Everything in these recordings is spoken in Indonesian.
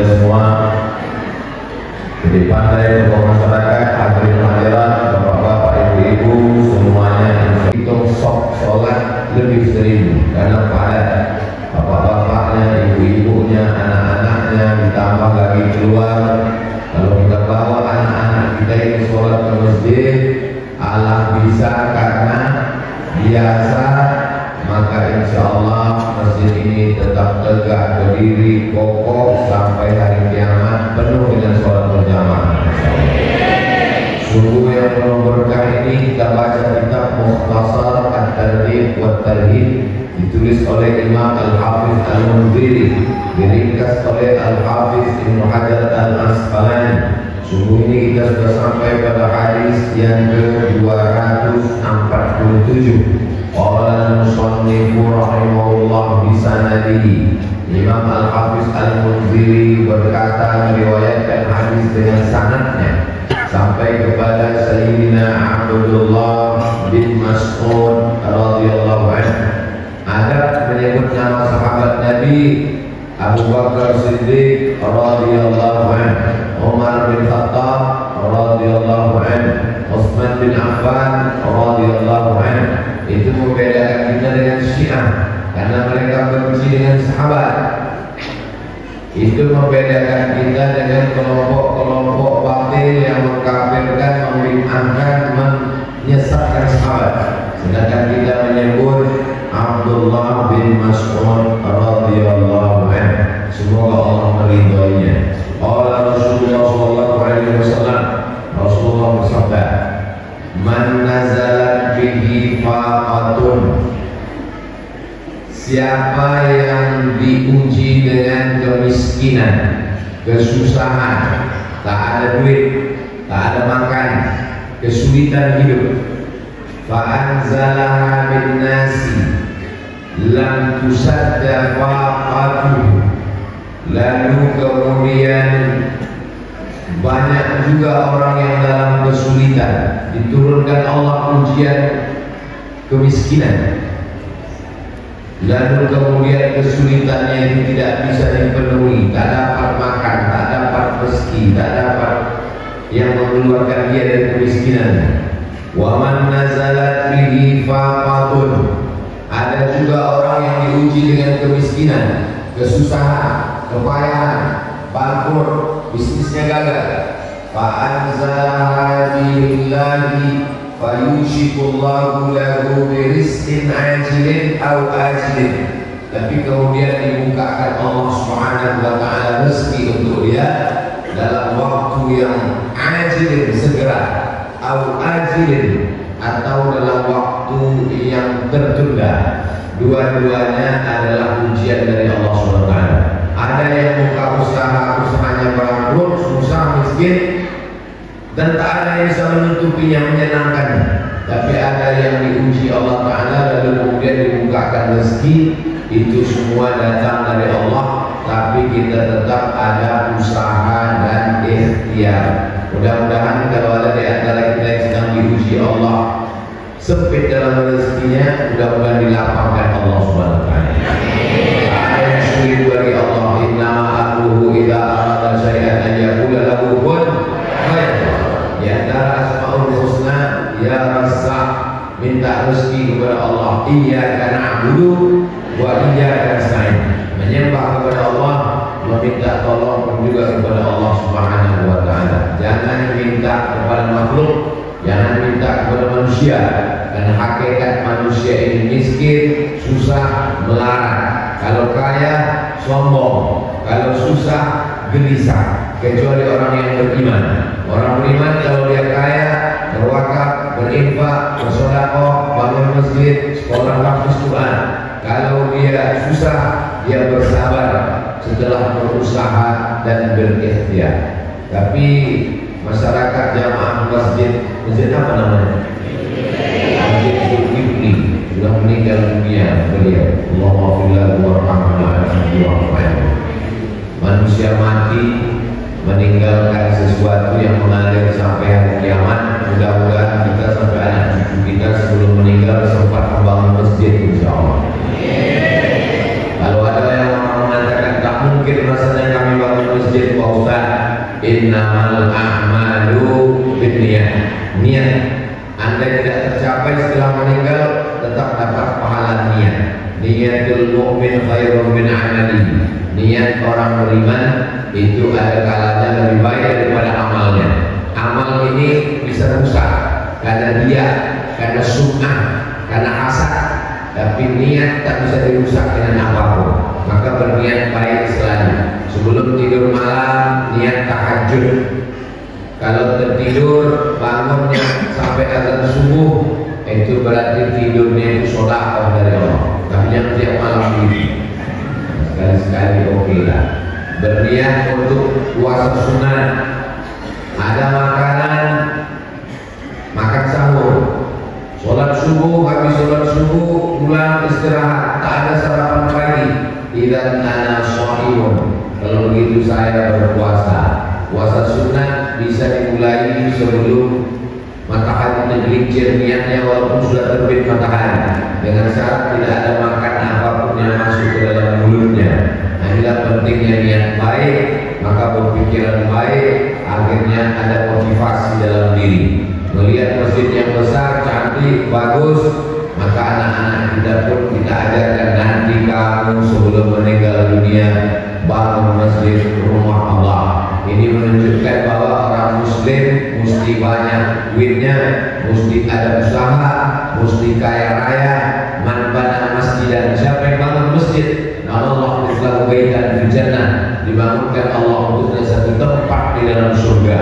Semua di pantai masyarakat, hadirin hadirat, bapak-bapak, ibu-ibu, semuanya hitung sok sholat lebih sering karena padat. Bapak-bapaknya, ibu-ibunya, anak-anaknya, ditambah lagi keluar. Kalau kita bawa anak-anak kita ini sholat ke masjid, Allah bisa karena biasa, maka insya Allah masjid ini tetap tegak berdiri kokoh sampai hari kiamat penuh dengan sholat berjamaah. Sungguh yang penuh berkah ini kita baca kitab Mukhtasar At-Targhib wa Tarhib ditulis oleh Imam Al-Hafiz Al-Munziri, diringkas oleh Al-Hafiz Ibnu Hajar Al-Asqalani. Sungguh ini kita sudah sampai pada hadis yang ke-247. Qala al-musannifu rahimahullah bisanadihi. Imam Al-Hafiz Al-Munziri berkata, meriwayatkan hadis dengan sanadnya sampai kepada Sayyidina Abdullah bin Mas'ud radhiyallahu anhu. Ada menyebut nama sahabat Nabi Abu Bakar Siddiq radhiyallahu anhu, Umar bin Khattab radhiyallahu anhu, Utsman bin Affan radhiyallahu anhu. Itu membedakan kita dengan Syiah karena mereka benci dengan sahabat. Itu membedakan kita dengan kelompok-kelompok batil yang mengkafirkan, membid'ahkan, menyesatkan sahabat. Sedangkan kita menyebut Abdullah bin Mas'ud radhiyallahu anhu. Semoga Allah meridhoinya. Qala Rasulullah sallallahu alaihi wasallam, Rasulullah bersabda, man nazalat bihi faqatun, siapa yang diuji dengan kemiskinan, kesusahan, tak ada duit, tak ada makan, kesulitan hidup, fa'anzalaha bin nasi lam tusadda faqatuhu, lalu kemudian banyak juga orang yang dalam kesulitan, diturunkan Allah ujian kemiskinan, lalu kemudian kesulitannya itu tidak bisa dipenuhi, tak dapat makan, tak dapat rezeki, tak dapat yang mengeluarkan dia dari kemiskinan. Wa man nazalat bihi faqatun, ada juga orang yang diuji dengan kemiskinan, kesusahan, kepayahan, bangkrut, bisnisnya gagal. Fa'anzalaha billahi fayushikullahu lahu birizqin ajilin aw ajilin, tapi kemudian dibukakan Allah Subhanahu wa ta'ala rezeki untuk dia dalam waktu yang ajilin, segera, aw ajilin, atau dalam waktu yang tertunda. Dua-duanya adalah ujian dari Allah Subhanahu wa ta'ala. Ada yang buka usahanya bangkrut, susah, miskin, dan tak ada yang bisa menutupinya, menyenangkan. Tapi ada yang diuji Allah Ta'ala lalu kemudian dibukakan rezeki. Itu semua datang dari Allah, tapi kita tetap ada usaha dan ikhtiar. Mudah-mudahan kalau ada di antara kita yang sedang diuji Allah sempit dalam rezekinya, mudah-mudahan dilapangkan Allah Subhanahu wa ta'ala. Ada yang sulit bagi Allah, innama amruhu idza arada syai'an an yaqula lahu kun fayakun. Di antara asmaul husna, ya Razzaq, minta rezeki kepada Allah. Iyyaka na'budu wa iyyaka nasta'in, menyembah kepada Allah, meminta tolong juga kepada Allah Subhanahu wa ta'ala. Jangan minta kepada makhluk, jangan minta kepada manusia, karena hakikat manusia ini miskin, susah, melarat. Kalau kaya, sombong. Kalau susah, gelisah. Kecuali orang yang beriman. Orang beriman kalau dia kaya, berwakaf, berinfak, bersedekah, bangun masjid, sekolah hafaz Quran. Kalau dia susah, dia bersabar setelah berusaha dan berikhtiar. Tapi masyarakat jamaah masjid apa namanya? Masjid Zulkifli sudah meninggal dunia beliau. Allahumma warhamna. Manusia mati meninggalkan sesuatu yang mengalir sampai hari kiamat. Mudah-mudahan kita sampai anak cucu kita sebelum meninggal sempat membangun masjid, insya Allah. Kalau ada yang mengatakan tak mungkin rasanya kami bangun masjid, Pak Ustaz, innamal a'malu binniyat. Niat Anda tidak tercapai setelah meninggal, tetap dapat pahala niat. Niatul mu'min khairun min amali. Niat orang beriman itu ada kalanya lebih baik daripada amalnya. Amal ini bisa rusak karena dia, karena sunnah, karena hasad. Tapi niat tak bisa dirusak dengan apapun. Maka berniat baik selalu. Sebelum tidur malam, niat tahajud. Kalau tertidur, bangunnya sampai azan subuh, itu berarti tidurnya itu sedekah dari Allah. Tapi jangan tiap malam tidur. Sekali-sekali oke lah. Berniat untuk puasa sunnah. Ada makanan, makan sahur. Sholat subuh, habis sholat subuh pulang istirahat, tak ada sarapan pagi. Idzan ana shaimun. Kalau begitu saya berpuasa. Puasa sunnah bisa dimulai sebelum matahari tergelincir, niatnya walaupun sudah terbit matahari, dengan syarat tidak ada makan apapun yang masuk ke dalam mulutnya. Nah, inilah pentingnya niat baik, maka berpikiran baik, akhirnya ada motivasi dalam diri. Melihat masjid yang besar, cantik, bagus, maka anak-anak kita pun kita ajarkan, nanti kamu sebelum meninggal dunia bangun masjid rumah Allah. Ini menunjukkan bahwa orang muslim mesti banyak duitnya, mesti ada usaha, mesti kaya raya. Man bana masjidan, siapa yang bangun masjid, Allah lahu baitan fil jannah, dibangunkan Allah untuknya satu tempat di dalam surga.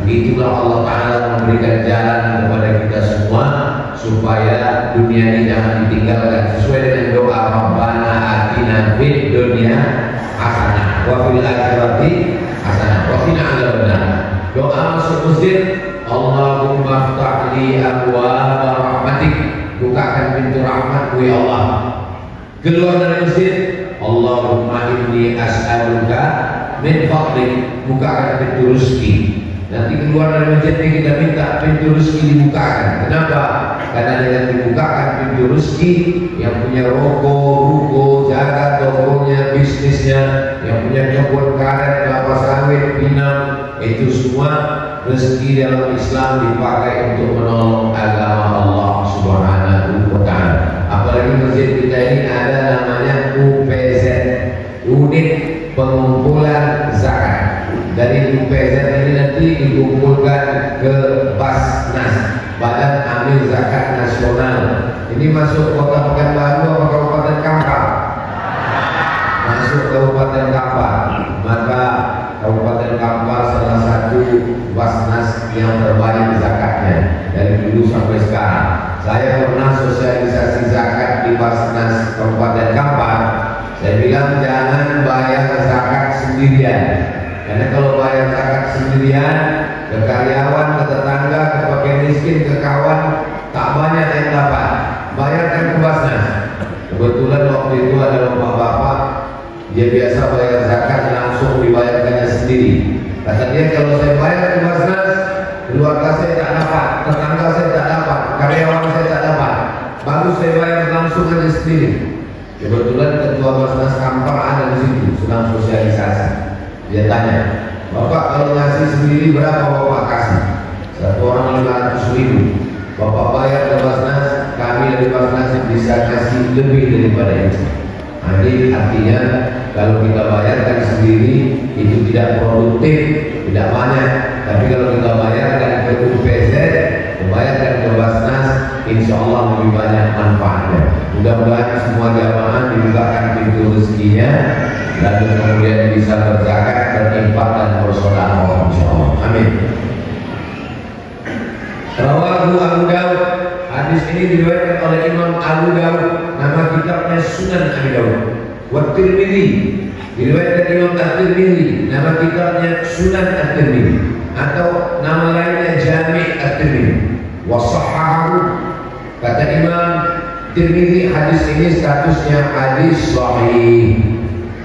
Begitulah Allah Ta'ala memberikan jalan kepada kita semua supaya dunia ini jangan ditinggalkan, sesuai dengan doa Rabbana atina fid dunya hasanah wa fil akhirati hasanah wa qina adzabannar. Doa masuk masjid, Allahumma ftah li abwaaba rahmatik, bukakan pintu rahmatmu ya Allah. Keluar dari masjid, Allahumma inni as'aluka min fadlik, bukakan pintu rezeki. Nanti keluar dari masjid ini kita minta pintu rezeki dibukakan. Kenapa? Karena dengan dibukakan pintu rezeki, yang punya ruko, jaga tokonya, bisnisnya, yang punya kebun karet, kelapa sawit, pinang, itu semua rezeki dalam Islam dipakai untuk menolong agama Allah Subhanahu wa Ta'ala. Apalagi masjid kita ini ada namanya UPZ, Unit Pengumpulan Zakat. Dari UPZ ini nanti dikumpulkan ke Basnas, Badan Amil Zakat Nasional. Ini masuk Kota Pekanbaru atau Kabupaten Kampar? Masuk Kabupaten Kampar. Maka Kabupaten Kampar salah satu Basnas yang terbaik zakatnya dari dulu sampai sekarang. Saya pernah sosialisasi zakat di Basnas Kabupaten Kampar. Saya bilang jangan bayar zakat sendirian. Karena kalau bayar zakat sendirian, ke karyawan, ke tetangga, ke fakir miskin, ke kawan, tak banyak yang dapat. Bayarkan ke Basnas. Kebetulan waktu itu ada bapak-bapak, dia biasa bayar zakat langsung dibayarkannya sendiri. Kata dia, kalau saya bayar ke Basnas, keluarga saya tak dapat, tetangga saya tak dapat, karyawan saya tak dapat. Baru saya bayar langsung aja sendiri. Kebetulan ketua Basnas Kampar ada di situ, sedang sosialisasi. Dia tanya, Bapak kalau ngasih sendiri berapa Bapak kasih? Satu orang 500.000. Bapak bayar ke Basnas, kami dari Basnas bisa kasih lebih daripada itu. Jadi artinya kalau kita bayarkan sendiri itu tidak produktif, tidak banyak. Tapi kalau kita bayarkan ke UPZ, bayarkan ke Basnas, insya Allah lebih banyak manfaatnya. Mudah-mudahan semua jamaah dibukakan pintu rezekinya, dan kemudian bisa berzakat, berinfak dan bersedekah, insya Allah. Amin. Rawahu Abu Dawud. Hadis ini diriwayatkan oleh Imam Abu Dawud. Nama kitabnya Sunan Abi Dawud. Wa Tirmidzi. Diriwayatkan Imam At-Tirmidzi. Nama kitabnya Sunan At-Tirmidzi atau nama lainnya Jami' At-Tirmidzi. Wa sahhahu. Kata Imam Tirmidzi, hadis ini statusnya hadis sahih.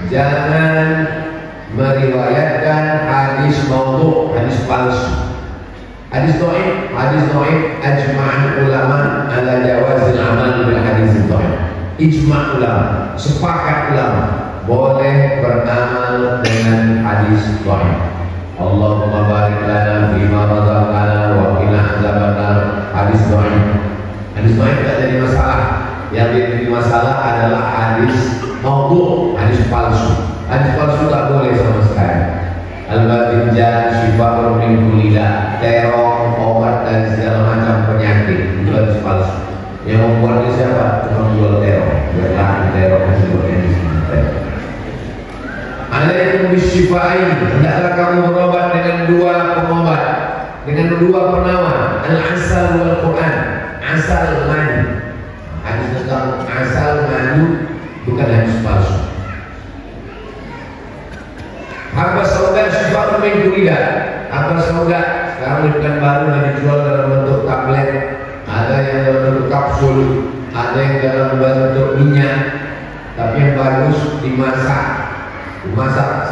Jangan meriwayatkan hadis maudhu', hadis palsu. Hadis dhaif ajma'an ulama ala jawazil amal bil hadis dhaif. Ijma' ulama, sepakat ulama boleh beramal dengan hadis dhaif. Allahumma barik lana bima razaqtana wa qina adzabannar. Hadis dhaif. Hadis dhaif tidak jadi masalah. Yang jadi masalah adalah hadis maudhu', hadis palsu. Hadis palsu tak boleh sama sekali. Al-Badinjan Syifa'un min kulli da, terong, obat dan segala macam penyakit. Itu hadis palsu. Yang membuatnya siapa? Cuma jual terong. Berlaku terong dan sebagainya. Alaikum bisyifa'in. Hendaklah kamu berobat dengan dua pengobat, dengan dua penawar. Al-asal wal Quran. Asal madu. Hadis tentang asal madu bukan hadis palsu. Habba sauda syifa'un min kulli da. Habba sauda sekarang di Pekanbaru yang dijual dalam bentuk tablet, ada yang dalam bentuk kapsul, ada yang dalam bentuk minyak. Tapi yang bagus dimasak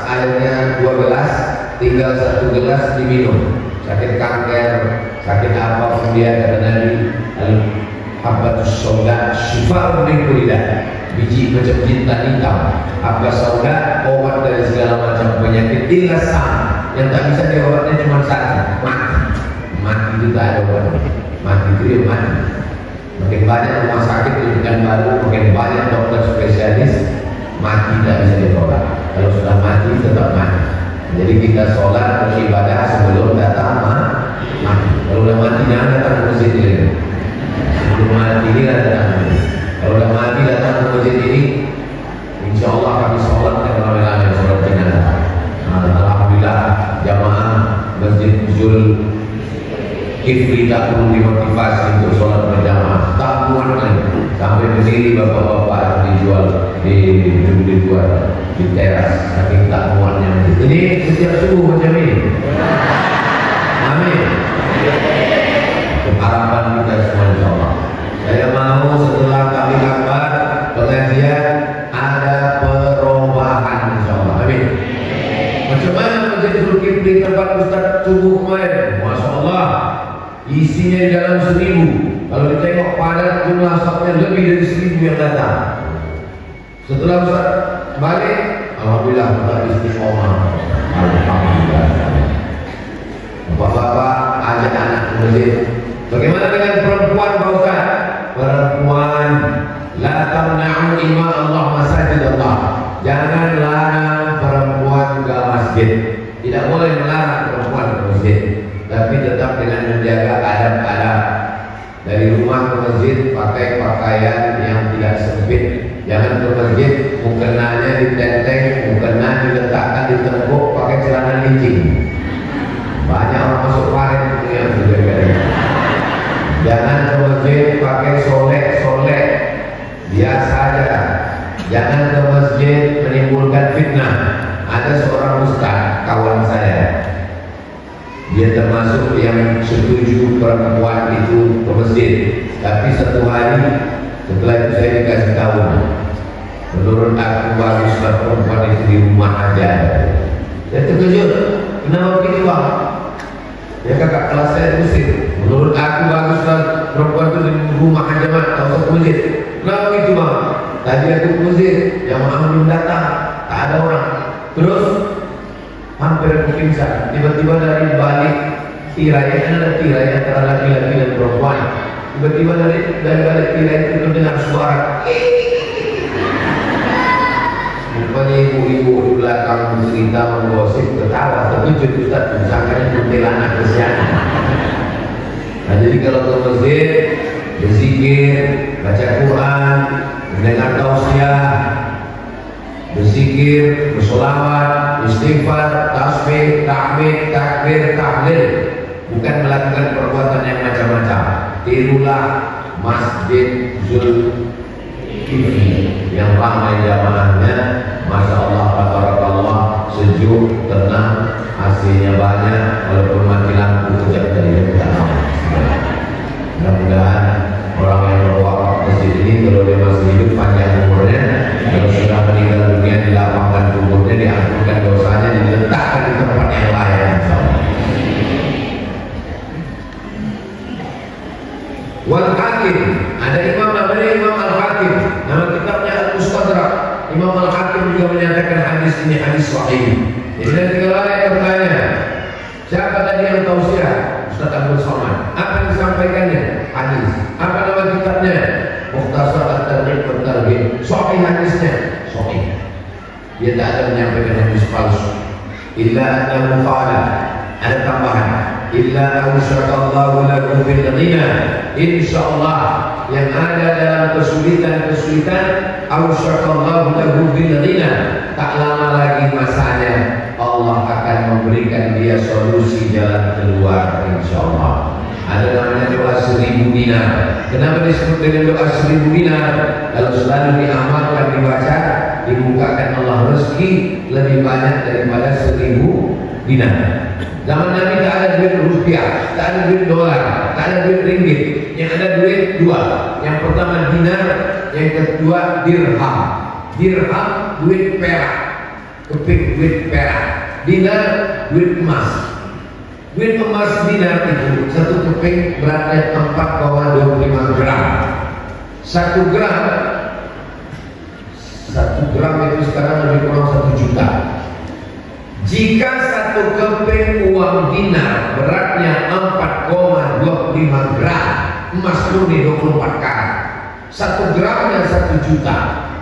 airnya 2 gelas, tinggal 1 gelas diminum. Sakit kanker, sakit apa pun dia kata Nabi, habbatus sauda syifa'un min kulli da. Biji macam jintan hitam. Habba sauda, obat dari segala macam penyakit. Ilasan yang tak bisa diobatnya cuma satu, mati itu tak ada obat. Mati itu ya mati. Makin banyak rumah sakit di Pekanbaru, makin banyak dokter spesialis, mati tak bisa diobat. Kalau sudah mati tetap mati. Jadi kita sholat beribadah sebelum datang mati. Kalau udah mati jangan datang ke masjid ini. Sebelum mati ini datang ke masjid. Kalau udah mati datang ke masjid ini, insya Allah kami sholat dan ramai-ramai sholat jenazah. Alhamdulillah jamaah Masjid Zul Kifli tak perlu dimotivasi untuk sholat berjamaah. Tak muat lagi. Sampai berdiri bapak-bapak dijual di luar di teras. Saking tak muatnya. Jadi setiap subuh macam ini. Amin. Harapan kita semua insya Allah. Saya mau setelah kami kabar pengajian ada perubahan insya Allah. Amin. Macam mana Masjid Zulkifli tempat Ustaz subuh kemarin? Masya Allah, isinya di dalam 1000. Kalau ditengok padat jumlah safnya lebih dari 1000 yang datang. Setelah Ustaz balik, alhamdulillah kita istiqomah. Alhamdulillah. Bapak-bapak ajak anak ke masjid. Bagaimana dengan perempuan Pak Ustaz? Perempuan, la tamna'u ima Allah masajid Allah. Jangan larang perempuan ke masjid. Tidak boleh melarang perempuan ke masjid, tapi tetap dengan menjaga adab-adab. Dari rumah ke masjid pakai pakaian yang tidak sempit. Jangan ke masjid mukenanya ditenteng, mukena diletakkan di tengkuk pakai celana licin. Banyak orang masuk paret yang juga. Jangan ke masjid pakai solek-solek, biasa aja. Jangan ke masjid menimbulkan fitnah. Ada seorang ustaz, kawan saya, dia termasuk yang setuju perempuan itu ke masjid. Tapi satu hari setelah itu saya dikasih tahu, menurut aku baguslah perempuan itu di rumah aja. Saya terkejut, kenapa begitu Bang? Ya kakak kelas saya musik. Menurut aku baguslah perempuan itu di rumah aja Mak, tak usah ke masjid. Kenapa begitu Bang? Tadi aku ke masjid, yang belum datang, tak ada orang. Terus hampir aku pingsan. Tiba-tiba dari balik tirai, ada tirai antara laki-laki dan perempuan. Tiba-tiba dari balik tirai itu terdengar suara. Rupanya ibu-ibu di belakang cerita menggosip, ketawa, terkejut Ustaz, sangkanya kuntilanak kesiangan. Nah jadi kalau ke masjid, berzikir, baca Quran, mendengar tausiah, berzikir, bersolawat, istighfar, tasbih, tahmid, takbir, tahlil. bukan melakukan perbuatan yang macam-macam. Tirulah Masjid Zulkifli yang ramai jamaahnya, masya Allah, tabarakallah, sejuk, tenang, AC-nya banyak, walaupun mati lampu kejap dari dekat. Mudah-mudahan orang yang berwakaf masjid ini kalau dia masih hidup panjang umurnya, kalau sudah meninggal dunia dilapangkan kuburnya, diampunkan dosanya, diletakkan di tempat yang layak. Wal Hakim, ada imam namanya Imam Al-Hakim, nama kitabnya Al-Mustadrak. Imam Al-Hakim juga menyatakan hadis ini hadis sahih. Jadi nanti kalau ada yang bertanya, siapa tadi yang tausiah? Ustaz Abdul Somad. Apa yang disampaikannya? Hadis. Apa nama kitabnya? Mukhtasar At-Targhib wa Tarhib. Sahih hadisnya, sahih. Dia tak ada menyampaikan hadis palsu. Illa annahu qala, ada tambahan. Illa awsyakallahu lahu bil ghina. Insyaallah yang ada dalam kesulitan-kesulitan, awsyakallahu lahu bil ghina. Tak lama lagi masanya Allah akan memberikan dia solusi jalan keluar, insyaallah. Ada namanya doa 1000 dinar. Kenapa disebut dengan doa 1000 dinar? Kalau selalu diamalkan, dibaca, dibukakan Allah rezeki lebih banyak daripada 1000 dinar. Zaman Nabi tak ada duit rupiah, tak ada duit dolar, tak ada duit ringgit. Yang ada duit dua. Yang pertama dinar, yang kedua dirham. Dirham duit perak, keping duit perak. Dinar duit emas. Duit emas dinar itu satu keping beratnya 4,25 gram. 1 gram itu sekarang lebih kurang 1 juta. Jika 1 keping uang dinar beratnya 4,25 gram, emas murni 24 karat, 1 gramnya 1 juta.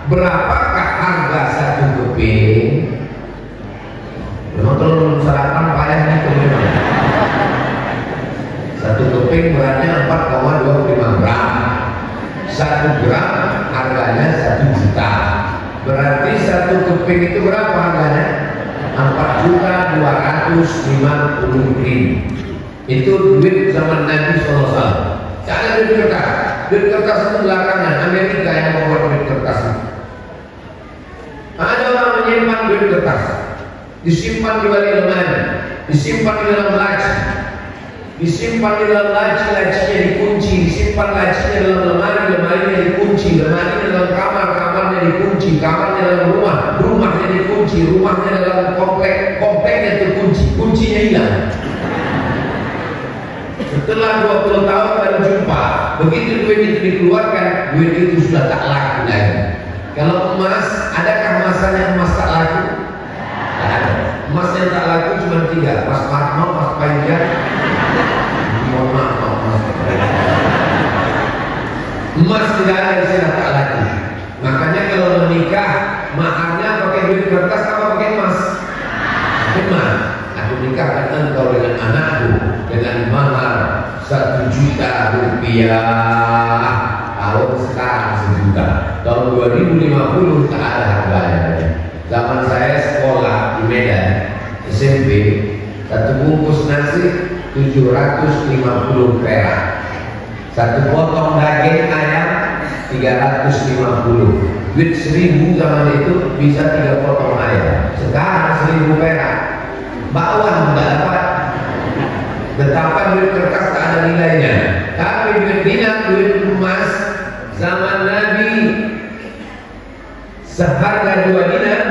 Berapakah harga 1 keping? Memang kalau belum sarapan payahnya memang. 1 keping beratnya 4,25 gram. 1 gram harganya 1 juta. Berarti 1 keping itu berapa harganya? 4.250.000. Itu duit zaman Nabi SAW. Tak ada duit kertas. Duit kertas itu belakangan Amerika yang membuat duit kertas. Ada orang menyimpan duit kertas, disimpan di balik lemari, disimpan di dalam laci, disimpan di dalam laci, lacinya dikunci, disimpan lacinya dalam lemari, lemarinya dikunci, lemarinya dalam kamar, kamarnya dikunci, kamarnya dalam rumah, rumahnya dikunci, rumahnya dalam komplek, kompleknya terkunci, kuncinya hilang. Setelah 20 tahun baru jumpa, begitu duit itu dikeluarkan, duit itu sudah tak laku lagi. Kalau emas, adakah masanya emas tak laku? Tak ada. Emas yang tak laku cuma 3, Mas Marno, Mas Panjang. Mohon maaf, Mas. Emas tidak ada istilah tak laku. Makanya kalau menikah, maharnya pakai duit kertas apa pakai emas? Emas. Aku nikahkan engkau dengan anakku dengan mahar 1 juta rupiah. Tahun sekarang 1 juta. Tahun 2050 tak ada harganya. Zaman saya sekolah di Medan SMP, 1 bungkus nasi 750 perak. 1 potong daging ayam 350. Duit 1000 zaman itu bisa 3 potong ayam. Sekarang 1000 perak. Bakwan tidak dapat. Betapa duit kertas tak ada nilainya. Tapi duit dinar, duit emas zaman Nabi seharga 2 dinar,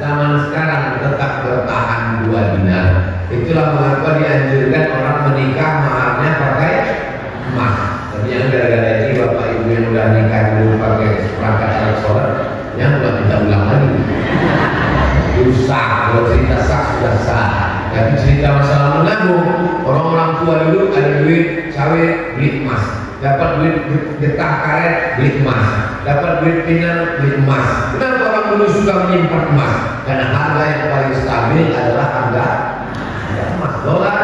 zaman sekarang tetap bertahan 2 dinar. Itulah mengapa dianjurkan orang menikah maharnya pakai emas. Tapi yang gara-gara ini bapak ibu yang udah nikah dulu pakai perangkat alat sholat, yang udah kita ulang lagi. Sah, kalau cerita sah sudah sah. Tapi cerita masalah menabung, orang-orang tua dulu ada duit sawit beli emas, dapat duit getah karet beli emas, dapat duit pinang beli emas. Kenapa orang dulu suka menyimpan emas? Karena harga yang paling stabil adalah harga emas. Dolar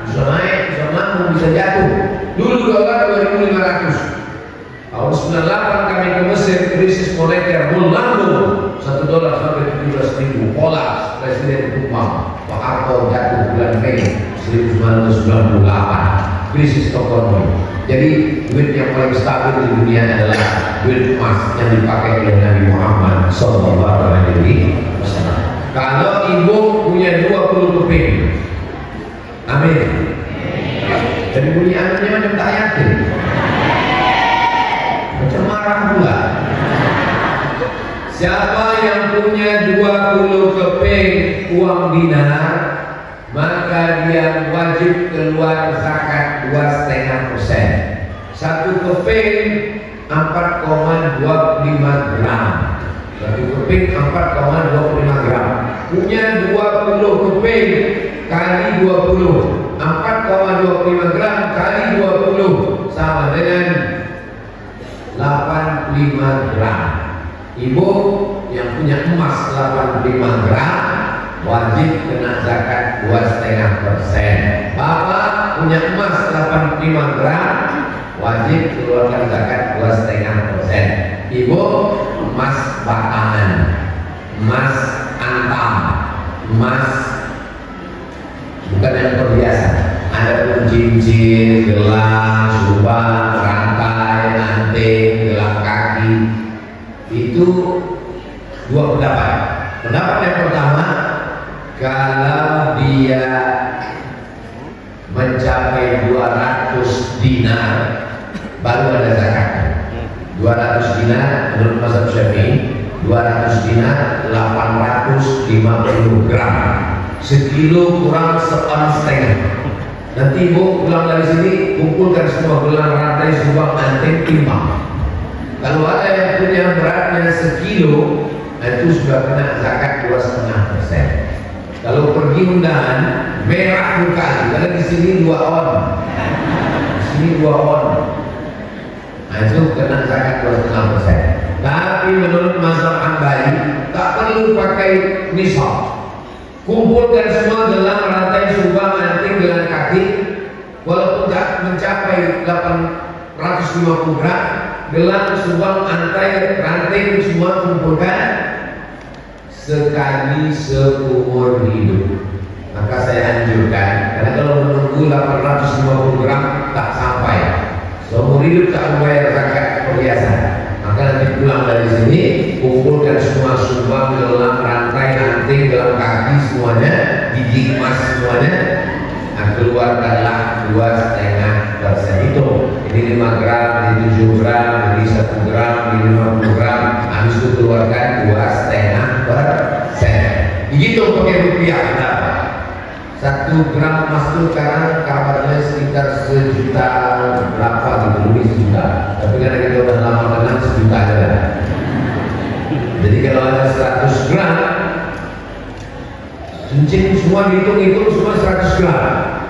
bisa naik, bisa nambung, bisa jatuh. Dulu dolar 2.500. Tahun 98 kami ke Mesir, krisis moneter melambung, $1 sampai 17.000. Pola Presiden Umar atau jatuh bulan Mei 1998, krisis ekonomi. Jadi duit yang paling stabil di dunia adalah duit emas yang dipakai oleh Nabi Muhammad SAW. Kalau ibu punya 20 keping, amin. Jadi bunyi aminnya macam tak yakin, macam marah pula. Siapa yang punya 20 keping uang dinar, maka dia wajib keluar zakat 2,5%. Satu keping 4,25 gram. Satu keping 4,25 gram. Punya 20 keping kali 20, 4,25 gram kali 20 sama dengan 85 gram. Ibu yang punya emas 85 gram wajib kena zakat 2,5%. Bapak punya emas 85 gram wajib keluarkan zakat 2,5%. Ibu emas batangan, emas antam, emas bukan yang terbiasa. Ada pun cincin, gelang, subang, rantai, anting, gelang kaki. Itu dua pendapat. Pendapat yang pertama, kalau dia mencapai 200 dinar baru ada zakatnya. 200 dinar menurut mazhab Syafi'i, 200 dinar 850 gram. Sekilo kurang 1,5. Nanti ibu pulang dari sini, kumpulkan semua gelang, rantai, subang, anting, timbang. Kalau ada yang punya beratnya sekilo, itu sudah kena zakat 2,5%. Kalau pergi undangan, merah bukan, karena di sini 2 on, di sini 2 on, nah itu kena zakat 2,5%. Tapi menurut mazhab Hambali tak perlu pakai nisab. Kumpulkan semua gelang, rantai, subang, anting, gelang kaki, walaupun tak mencapai 850 gram, gelang, subang, ranting, semua kumpulkan sekali seumur hidup. Maka saya anjurkan, karena kalau menunggu 850 gram tak sampai, seumur hidup tak membayar zakat perhiasan. Maka nanti pulang dari sini, kumpulkan semua subang, gelang, rantai, anting, gelang kaki semuanya, gigi emas semuanya, nah, keluarkanlah 2,5%. Itu ini 5 gram, ini 7 gram, ini 1 gram, ini 50 gram. Habis itu keluarkan 2,5%. Begitu pakai rupiah. Kenapa? 1 gram emas itu sekarang kabarnya sekitar 1 juta berapa gitu, lebih 1 juta. Tapi karena kita udah lama kenal 1 juta aja. Jadi kalau ada 100 gram, cincin semua dihitung-hitung semua 100 gram.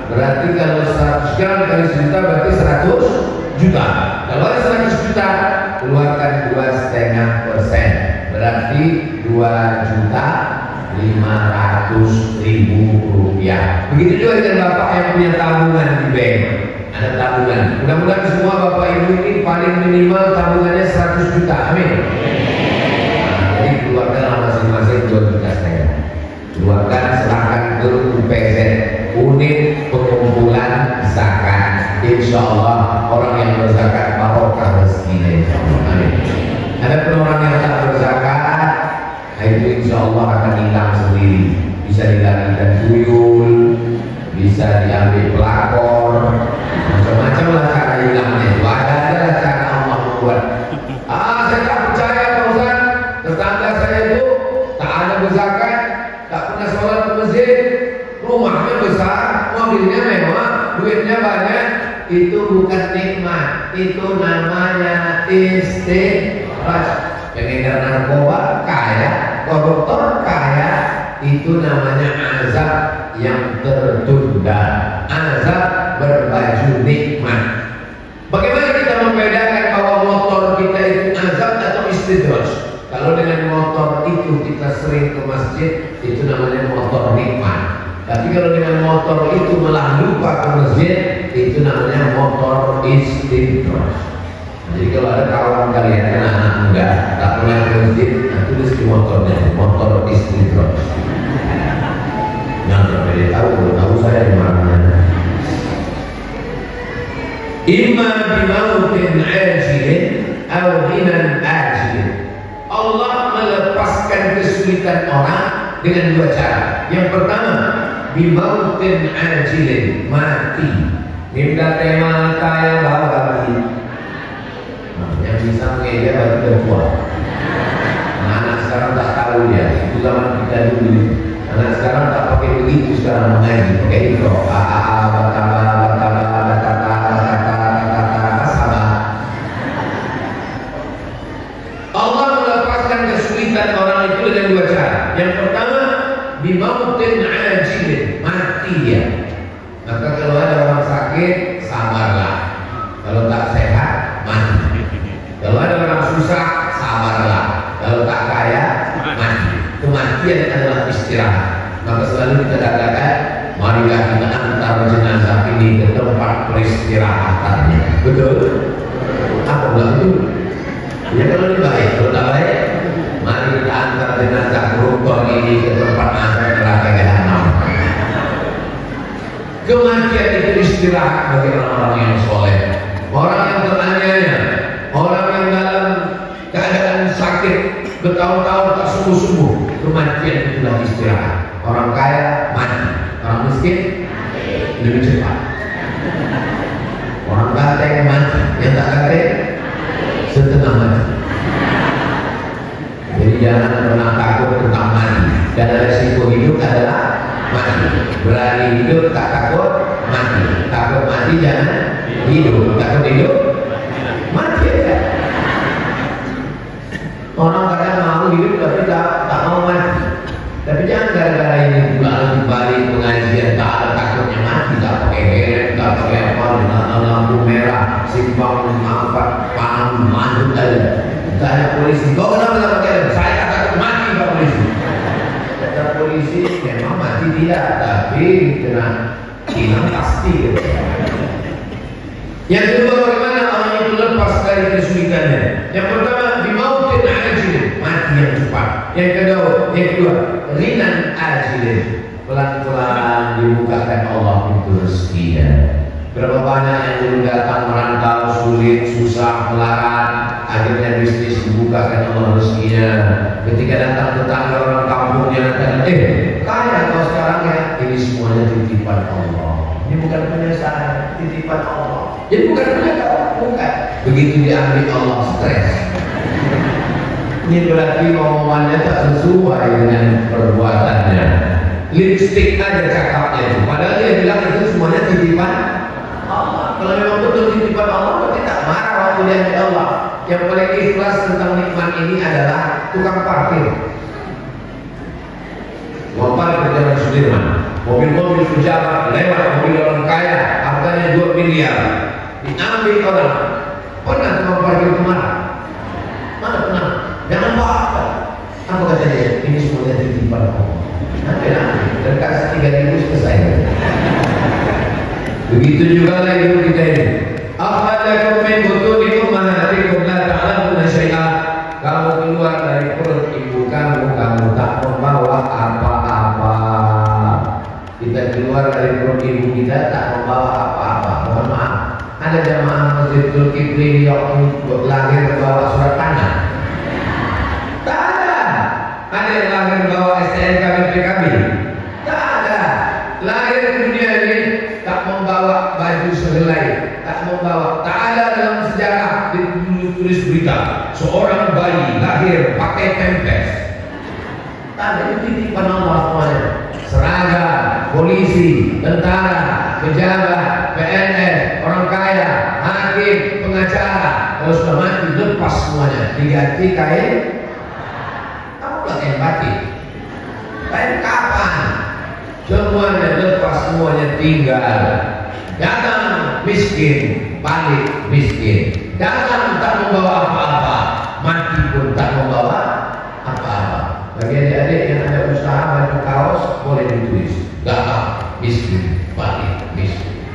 Berarti kalau 100 gram kali 1 juta berarti 100 juta. Kalau ada 100 juta, keluarkan 2,5%. Berarti 2.500.000 rupiah. Begitu juga dengan bapak yang punya tabungan di bank. Ada tabungan. Mudah-mudahan semua bapak ibu ini paling minimal tabungannya 100 juta. Amin. Nah, jadi keluarkan masing-masing 2,5 juta. Keluarkan, serahkan ke UPZ, unit pengumpulan zakat. Insya Allah orang yang berzakat barokah rezekinya. Insya Allah. Amin. Ada pun orang yang tak berzakat, itu insya Allah akan hilang sendiri. Bisa dilarikan tuyul, bisa diambil pelakor, macam-macam lah cara hilangnya. Itu ada cara Allah membuat. Saya tak percaya Pak Ustaz, tetangga saya itu tak ada berzakat, tak pernah sholat ke masjid, rumahnya besar, mobilnya mewah, duitnya banyak. Itu bukan nikmat, itu namanya istidraj. Pengedar narkoba kaya, koruptor kaya, itu namanya azab yang tertunda, azab berbaju nikmat. Bagaimana kita membedakan bahwa motor kita itu azab atau istidraj? Kalau dengan motor itu kita sering ke masjid, itu namanya motor nikmat. Tapi kalau dengan motor itu malah lupa ke masjid, itu namanya motor istidraj. Jadi kalau ada kawan kalian anak muda tak pernah ke masjid, nah tulis di motornya motor istidraj. Nah, saya di mana. Imma bimautin ajilin atau ghinan ajilin. Allah melepaskan kesulitan orang dengan dua cara. Yang pertama, bimautin ajilin, mati. Minta tema kaya bawa yang bisa mengejar bagi perempuan. Anak sekarang tak tahu dia. Itu zaman kita dulu. Anak sekarang tak pakai begitu sekarang mengaji. Pakai itu. Allah melepaskan kesulitan orang itu dengan dua cara. Yang pertama, bimautin ajilin, mati dia. Maka kalau ada orang sakit, sabarlah. Kalau tak sehat, mati. Kalau ada orang susah, sabarlah. Kalau tak kaya, mati. Kematian adalah istirahat. Maka selalu kita katakan, marilah kita antar jenazah ini ke tempat peristirahatannya. Betul? Apa enggak betul? Ya kalau ini baik, kalau tak baik, mari kita antar jenazah koruptor ini ke tempat akhirat neraka jahanam. Kematian itu istirahat bagi orang-orang yang soleh, orang yang teraniaya, orang yang dalam keadaan sakit bertahun-tahun tak sembuh-sembuh. Kematian itulah istirahat. Orang kaya mati, orang miskin lebih cepat. Orang ganteng mati, yang tak ganteng setengah mati. Jadi jangan pernah takut tentang mati. Dan resiko hidup adalah mati. Berani hidup tak takut mati. Takut mati jangan hidup. Takut hidup mati aja. Orang kadang mau hidup tapi tak mau mati. Tapi jangan gara-gara ini juga balik pengajian tak ada takutnya mati. Tak pakai helm, tak pakai apa, lampu merah, simpang angkat panah mandut aja. Tak ada polisi. Kau kenapa tak pakai helm? Saya takut mati Pak Polisi. Kata polisi memang mati tidak, tapi kena hilang pasti. Yang kedua, bagaimana orang itu lepas dari kesulitannya? Yang pertama, bimautin ajilin, mati yang cepat. Yang kedua, rinan ajilin, pelan-pelan dibukakan Allah pintu rezekinya. Berapa banyak yang dulu datang merantau, sulit, susah, melarat, akhirnya bisnis dibukakan Allah rezekinya. Ketika datang tetangga orang kampungnya kata, kaya kau sekarang ya. Ini semuanya titipan Allah. Ini bukan punya saya, titipan Allah. Jadi bukan punya kau, bukan. Begitu diambil Allah stres. Ini berarti omongannya tak sesuai dengan perbuatannya. Lipstick aja cakapnya itu. Padahal dia bilang itu semuanya titipan Allah. Kalau memang betul titipan Allah, berarti tak marah waktu dia ambil Allah. Yang paling ikhlas tentang nikmat ini adalah tukang parkir. Wapal ke Jalan Sudirman, mobil-mobil pejabat lewat, mobil orang kaya, harganya 2 miliar, diambil orang. Pernah tukang parkir kemana? Mana pernah? Jangan bawa apa? Apa kata dia? Ini semuanya titipan Allah. Nanti dan kasih 3.000 selesai. Begitu juga lah hidup kita ini. Akhrajakum min butuni ummahatikum la ta'lamuna syai'a. Kamu keluar dari perut ibu kamu tak membawa apa-apa. Kita keluar dari perut ibu kita tak membawa apa-apa. Mohon maaf. Ada jamaah Masjid Zulkifli yang lahir membawa surat tanah? Tak ada. Ada yang lahir membawa STNK BPKB? Tak ada. Lahir ke dunia ini tak membawa baju sehelai, tak membawa. Tak ada dalam sejarah ditulis berita seorang bayi lahir pakai pempes. Tak ada, itu titipan Allah semuanya. Seragam, polisi, tentara, pejabat, PNS, orang kaya, hakim, pengacara. Kalau sudah mati lepas semuanya, diganti kain. Kamu pakai batik. Kain kapan? Semuanya lepas, semuanya tinggal. Datang miskin, balik miskin. Datang tak membawa apa-apa, mati pun tak membawa apa-apa. Bagi adik-adik yang ada usaha baju kaos, boleh ditulis. Datang miskin, balik miskin.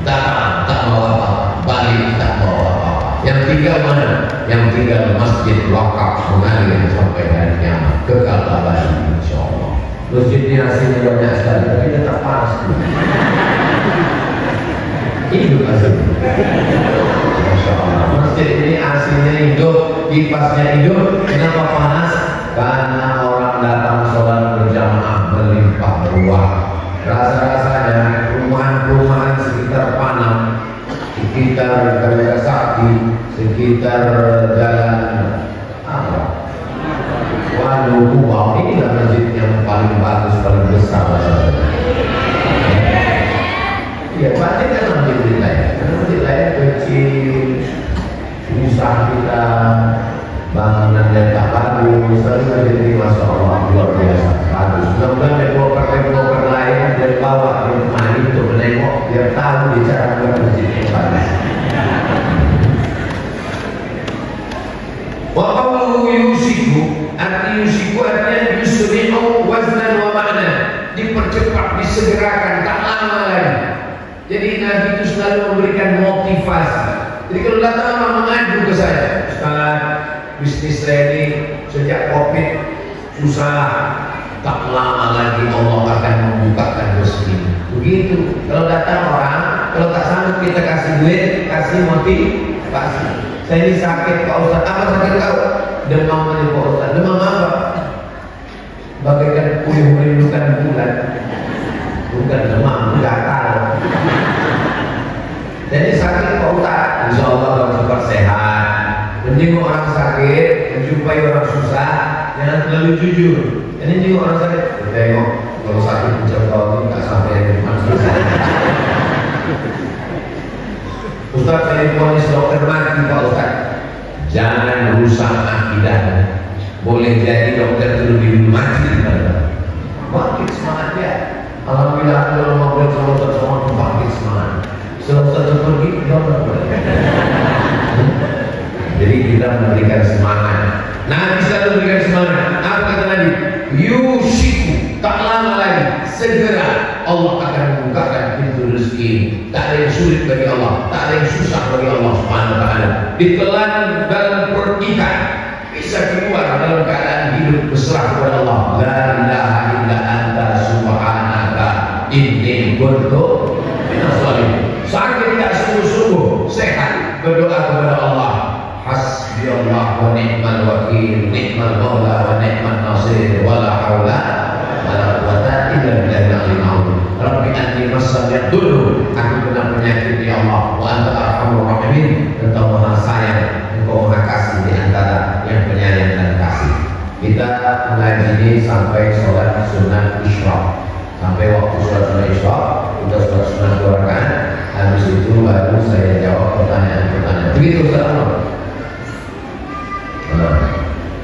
Datang tak bawa apa-apa, balik tak bawa apa-apa. Yang tinggal mana? Yang tinggal masjid wakaf mengalir sampai hari kiamat, kekal abadi insyaallah. Masjid ini AC-nya banyak sekali, tapi tetap panas. Hidup AC-nya. Masya Allah. Masjid ini AC-nya hidup, kipasnya hidup. Kenapa panas? Karena orang datang sholat berjamaah melimpah ruah. Rasa-rasanya perumahan-perumahan sekitar Panam, sekitar Karya Sakti, sekitar jalan apa? Wow, inilah masjid yang paling bagus, paling besar. Iya, masjid kan masjid lain. Masjid lain kecil, usaha kita, bangunan yang tak bagus, tapi masjid ini Masya Allah luar biasa bagus. Mudah-mudahan developer lain dari bawah yang kemari untuk menengok, biar tahu di cara bermasjid yang bagus. Wa qawluhu yusiku, arti yusiku artinya yusri'u waznan wa ma'na, dipercepat, disegerakan, tak lama lagi. Jadi Nabi itu selalu memberikan motivasi. Jadi kalau datang orang mengadu ke saya, Ustaz, bisnis saya ini sejak Covid susah, tak lama lagi Allah akan membukakan rezeki. Begitu. Kalau datang orang, kalau tak sanggup kita kasih duit, kasih motivasi. Saya ini sakit Pak Ustaz. Apa sakit kau? Demam ini Pak Ustaz. Demam apa? Bagaikan puyuh merindukan bulan. Bukan demam, gatal. Jadi sakit Pak Ustaz, insya Allah kalau cepat sehat. Menjenguk orang sakit, menjumpai orang susah, jangan terlalu jujur. Ini jenguk orang sakit, tengok kalau sakit mencoba ini tak sampai di mana selesai. Ustaz, saya diponis dokter mati Pak Ustaz. Jangan rusak akidah. Boleh jadi dokter itu lebih dulu mati daripada. Bangkit semangat dia. Alhamdulillah kalau mau belajar dokter semua bangkit semangat. Setelah pergi dokter boleh. Jadi kita memberikan semangat. Nabi selalu memberikan semangat. Apa kata Nabi? Yushiku, tak lama lagi, segera Allah akan membukakan pintu rezeki. Tak ada yang sulit bagi Allah, tak ada yang susah bagi Allah Subhanahu wa taala. Ditelan dalam perut ikan, bisa keluar dalam keadaan hidup berserah kepada Allah. La ilaha illa anta subhanaka inni kuntu minas shalihin. Sakit tak sungguh-sungguh, sehat berdoa kepada Allah. Hasbi Allah wa ni'mal wakil, ni'mal maula wa ni'mal nasir, wala haula wala quwwata illa billahil aliyyil azim. Rabbi anni massani dulu, aku kena penyakit ya Allah. Wa anta arhamur rahimin, engkau maha sayang, engkau maha kasih di antara yang penyayang dan kasih. Kita mengaji ini sampai sholat sunat isyraq, sampai waktu sholat sunat isyraq, kita sholat sunat 2 rakaat. Habis itu baru saya jawab pertanyaan-pertanyaan. Begitu Ustaz Anwar.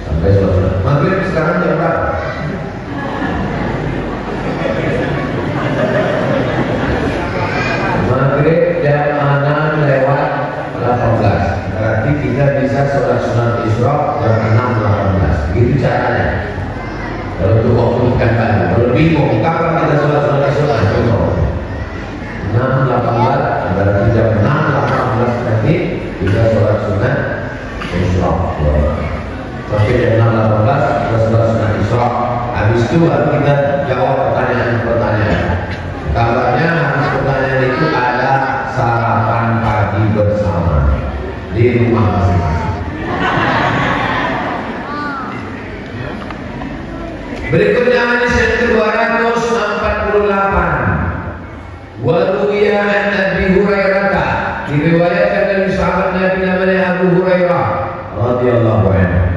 Sampai sholat maghrib sekarang jam berapa? Maghrib jam 6:18. Berarti kita bisa sholat sunat isyraq jam 6:18. Begitu caranya. Kalau untuk waktu bukan baru. Kalau bingung kapan kita sholat sunat isyraq, contoh 6:18 berarti jam 6:18 nanti kita sholat sunat isyraq. Sampai jam 6:18 kita sholat sunat isyraq. Habis itu baru kita jawab pertanyaan-pertanyaan. Kabarnya habis pertanyaan itu ada sarapan pagi bersama di rumah masing-masing. Berikutnya hadis yang ke-248. Waruwiya an Abi Hurairah, diriwayatkan dari sahabat Nabi namanya Abu Hurairah radhiyallahu anhu.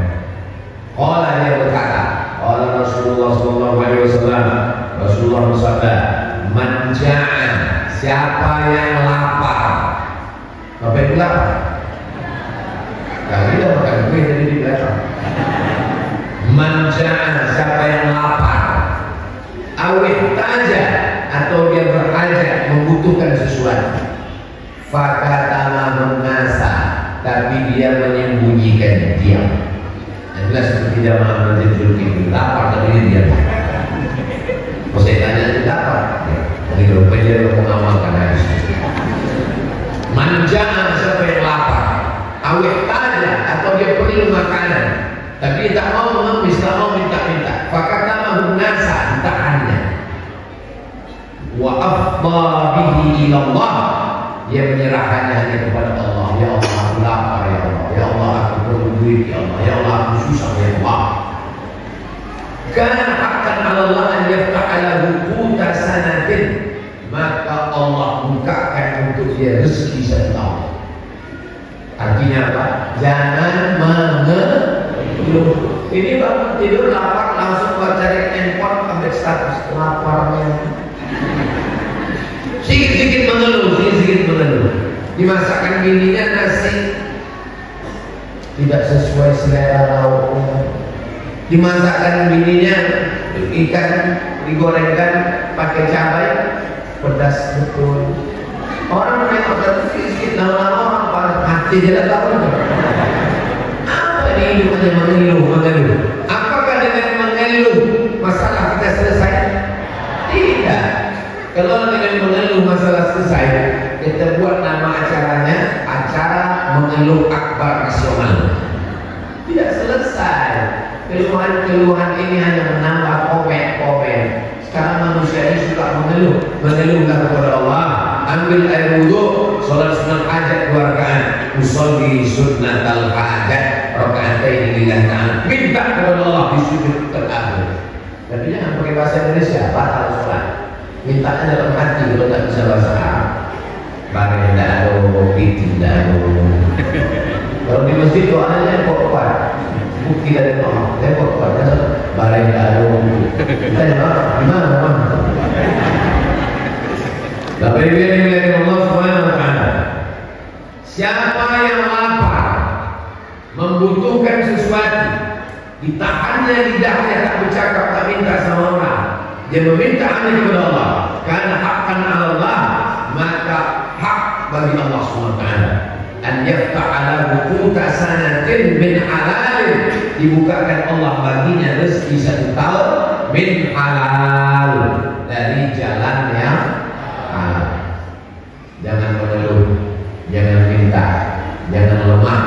Qala, dia berkata, qala Rasulullah sallallahu alaihi wasallam, Rasulullah bersabda, man ja'a, siapa yang lapar. Apa itu lapar? Kali dah makan kue tadi di belakang. Man ja'a, siapa yang lapar. Awit taja, atau dia berhajat, membutuhkan sesuatu. Fakatama nasa, tapi dia menyembunyikan diam. Jelas seperti jamaah masjid Zulkifli, lapar tapi dia diam. Kalau saya tanya dia lapar, jadi rupanya dia mengamalkan hadis. Manjaan, siapa yang lapar. Awit taja, atau dia perlu makanan, tapi dia tak mau mengemis, tak mau minta-minta. Fakatama nasa, tak wa afdha bihi ila Allah, dia menyerahkannya hanya kepada Allah. Ya Allah, aku lapar ya Allah, ya Allah aku perlu duit ya Allah, ya Allah aku susah ya Allah. Kana haqqan 'ala Allah an yaftaha lahu quta sanatin, maka Allah bukakan untuk dia rezeki satu tahun. Artinya apa? Jangan mengeluh. Ini bangun tidur lapar langsung cari handphone update status laparnya. Sedikit-sedikit mengeluh, sedikit-sedikit mengeluh. Dimasakkan bininya nasi tidak sesuai selera lauknya. Dimasakkan bininya ikan digorengkan pakai cabai pedas betul. Orang memang sedikit lama-lama orang panas hati dia tahu. Apa ini hidupnya mengeluh? Apakah dengan mengeluh masalah kita selesai? Tidak. Kalau dengan mengeluh masalah selesai, kita buat nama acaranya acara mengeluh akbar nasional. Tidak selesai. Keluhan-keluhan ini hanya menambah komen-komen. Sekarang manusia ini suka mengeluhlah kepada Allah. Ambil air wudhu, sholat sunat hajat 2 rakaat, usolli sunnatal hajat rakaatain lillahi ta'ala, minta kepada Allah di sujud terakhir. Tapi jangan pakai bahasa Indonesia, batal sholat. Mintanya dalam hati kalau tak bisa bahasa Arab. Barendaro, bitindaro. Kalau di masjid doanya kuat. Bukti dari Allah, saya kuat. Barendaro. Kita gimana? Tapi bila Allah Subhanahu wa Ta'ala, siapa yang lapar, membutuhkan sesuatu, ditahannya lidahnya tak bercakap, tak minta sama orang, dia meminta hanya kepada Allah, karena haqqan 'ala Allah, maka hak bagi Allah Subhanahu wa Ta'ala an yafta'ala quta sanatin min halal, dibukakan Allah baginya rezeki 1 tahun min halal, dari jalan yang halal. Jangan mengeluh, jangan minta, jangan lemah.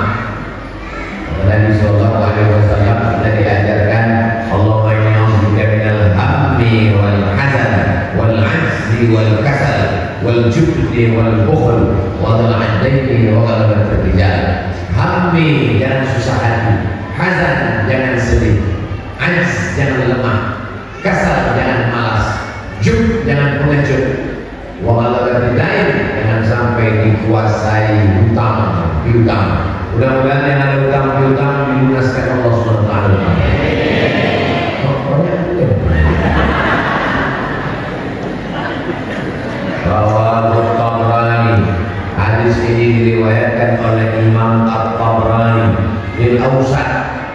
Nabi sallallahu alaihi wasallam kita diajarkan, Allahumma inni a'udzubika minal hammi wal hazan wal 'ajzi wal kasal wal jubni wal bukhl wa dhal'adaini wa ghalabatir rijal. Hammi, jangan susah hati. Hazan, jangan sedih. 'Ajz, jangan lemah. Kasal, jangan malas. Jub, jangan pengecut. Wa ghalabatir rijal, jangan sampai dikuasai piutang. Mudah-mudahan yang ada utang piutang dilunaskan Allah Subhanahu wa Ta'ala. Rawahu Tabrani, hadis ini diriwayatkan oleh Imam At-Tabrani bil Awsat,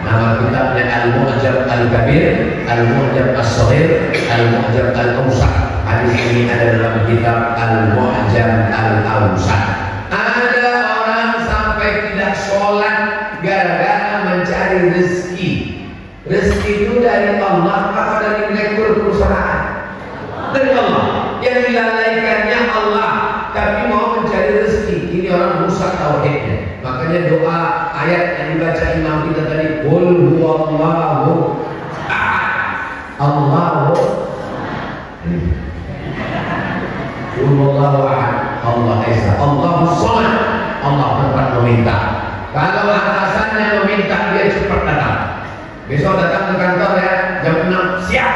nama kitabnya Al-Mu'jam Al-Kabir, Al-Mu'jam As-Shaghir, Al-Mu'jam Al-Awsat. Hadis ini ada dalam kitab Al-Mu'jam Al-Awsat. Ada orang sampai tidak sholat gara-gara mencari rezeki. Rezeki itu dari Allah atau dari direktur perusahaan? Dari Allah. Yang dilalaikannya Allah, tapi mau mencari rezeki. Ini orang rusak tauhidnya. Makanya doa ayat yang dibaca imam kita tadi, qul huwallahu ahad. Allahu qul huwallahu ahad. Allah Esa, Allahu Samad. Allah tempat meminta. Kalau atasannya meminta, dia cepat datang. Besok datang ke kantor ya, jam 6 siap.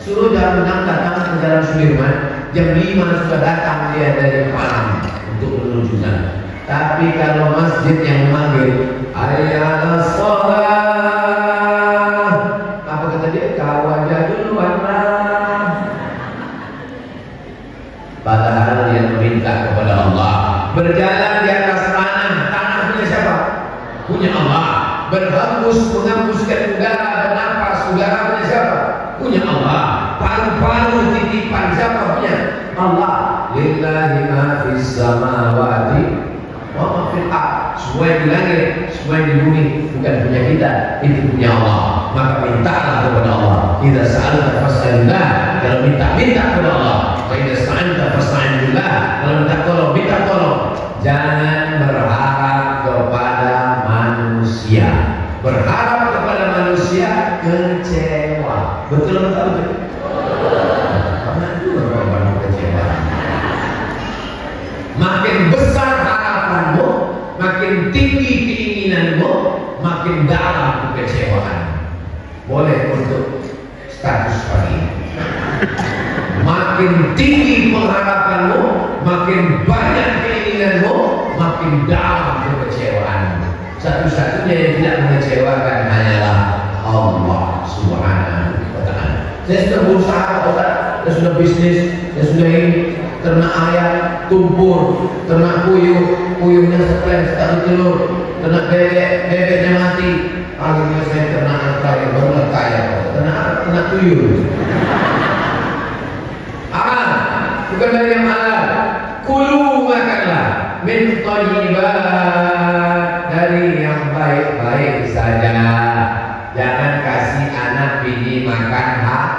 Suruh jam 6 datang ke Jalan Sudirman, jam 5 sudah datang dia dari malam untuk menunjukkan. Tapi kalau masjid yang memanggil, hayya shalah, apa kata dia? Kau aja duluan lah. Padahal dia meminta kepada Allah. Berjalan di atas tanah punya siapa? Punya Allah. Berhembus menghembuskan udara dan nafas udara punya siapa? Punya Allah. Paru-paru titipan siapa punya? Allah. Lillahi ma fis samawati wa ma fil ardh. Semua yang di langit, semua yang di bumi bukan punya kita, itu punya Allah. Maka mintalah kepada Allah. Idza sa'alta fas'alillah. Kalau minta kepada Allah. Wa idza sta'anta fasta'in billah. Kalau minta tolong, minta tolong. Jangan berharap kepada manusia. Berharap kepada manusia kecewa. Betul atau betul? Pernah juga keinginanmu, makin dalam kekecewaan. Boleh untuk status pagi. Makin tinggi pengharapanmu, makin banyak keinginanmu, makin dalam kekecewaan. Satu-satunya yang tidak mengecewakan hanyalah Allah Subhanahu wa Ta'ala. Saya sudah berusaha, Ustaz. Saya sudah bisnis, saya sudah ini, ternak ayam, tumpur, ternak puyuh, puyuhnya sepen, tak telur, ternak bebek, bebeknya mati. Akhirnya saya ternak kaya, barulah kaya. Ternak tuyul. Halal, bukan dari yang halal. Kulu makanlah min thayyibat, dari yang baik-baik saja. Jangan kasih anak bini makan haram.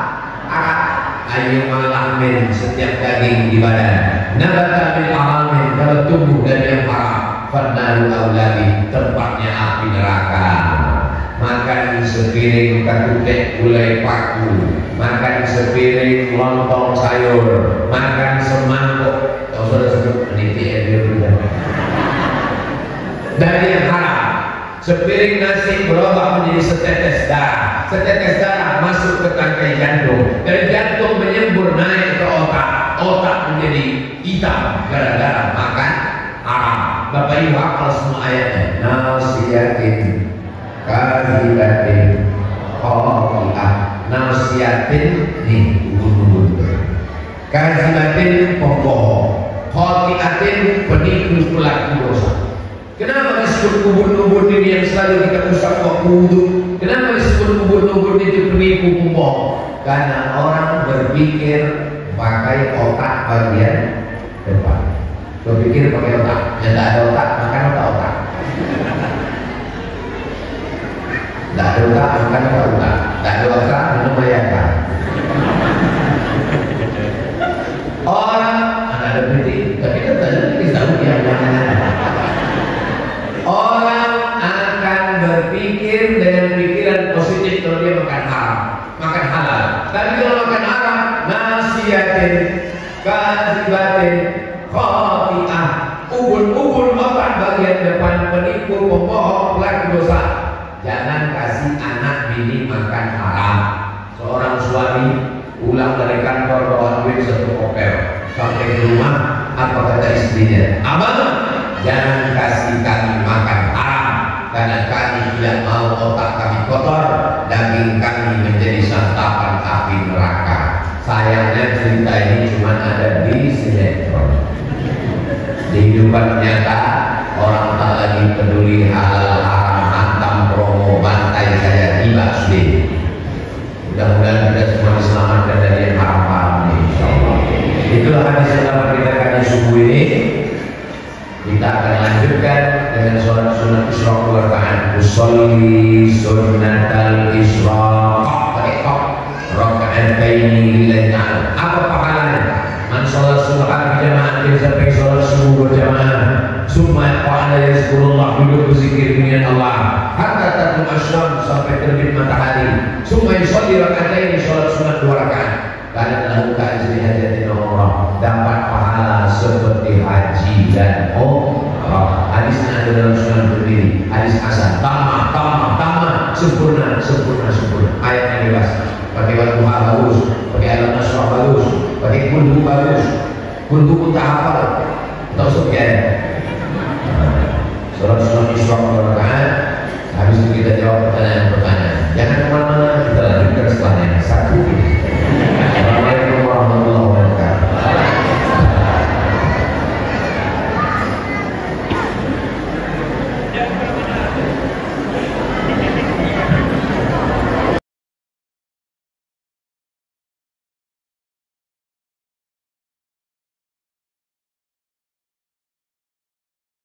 Ayu malamin, setiap daging di badan. Nabata min haramin, kalau tumbuh dari yang haram. Fadnaru aulabi, tempatnya api neraka. Makan sepiring katutek gulai paku, makan sepiring lontong sayur, makan semangkuk. Tahu sudah sebut meniti dari yang haram. Sepiring nasi berubah menjadi setetes darah, setetes darah masuk ke tangkai jantung, dari jantung menyembur naik ke otak, otak menjadi hitam gara-gara makan haram. Bapak Ibu hafal semua ayatnya. Nasiyatin kazibatin khati'ah. Nasiyatin nih ubun-ubun, kazibatin pembohong, khati'atin penipu pelaku dosa. Kenapa disebut ubun-ubun ini yang selalu kita usap waktu wudhu? Kenapa disebut ubun-ubun itu penipu pembohong? Karena orang berpikir pakai otak bagian depan, berpikir pakai otak, yang tak ada otak makan otak-otak. Tak ada otak, makan otak. Tak ada otak, minum bayangkan. Orang ada berhenti, tapi kita tak ada kisah yang mana. Orang akan berpikir dengan pikiran positif kalau dia makan haram, makan halal. Tapi kalau makan haram, nasiyatin, kazibatin, khati'ah, ubun-ubun otak bagian depan, penipu, pembohong, pelaku dosa. Jangan kasih anak bini makan haram. Seorang suami pulang dari kantor bawa duit 1 koper, sampai ke rumah apa kata istrinya? Abang, jangan kasih kami makan haram, karena kami tidak mau otak kami kotor, daging kami menjadi santapan api neraka. Sayangnya cerita ini cuma ada di sinetron. Di kehidupan nyata orang tak lagi peduli halal haram, hantam promo, bantai saya tiba sudah. Mudah-mudahan kita semua diselamatkan dari yang haram-haram ini, insyaallah. Itulah hadis yang dapat kita kaji subuh ini. Kita akan lanjutkan dengan sholat sunat Isra' rakaat. Usolli sunnatal Isra' raka'ataini lillahi ta'ala. Apa pahalanya? Man sholat sunnah berjamaah, dia sampai sholat subuh berjamaah. Summa qala yazkurullah, duduk berzikir dengan Allah hatta taqum asyam, sampai terbit matahari. Summa yusolli raka'ataini, sholat sunat 2 rakaat. Karena lahu ka'ajri hajatin umrah, dapat pahala seperti haji dan umrah. Hadisnya ada dalam Sunan Tirmidzi, hadis hasan. Tamah, sempurna. Ayatnya bebas. Pakai Wadduha bagus, pakai Alam Nasrah bagus, pakai Kulhu bagus. Kulhu pun tak hafal, tak usah ya. Surat Isra'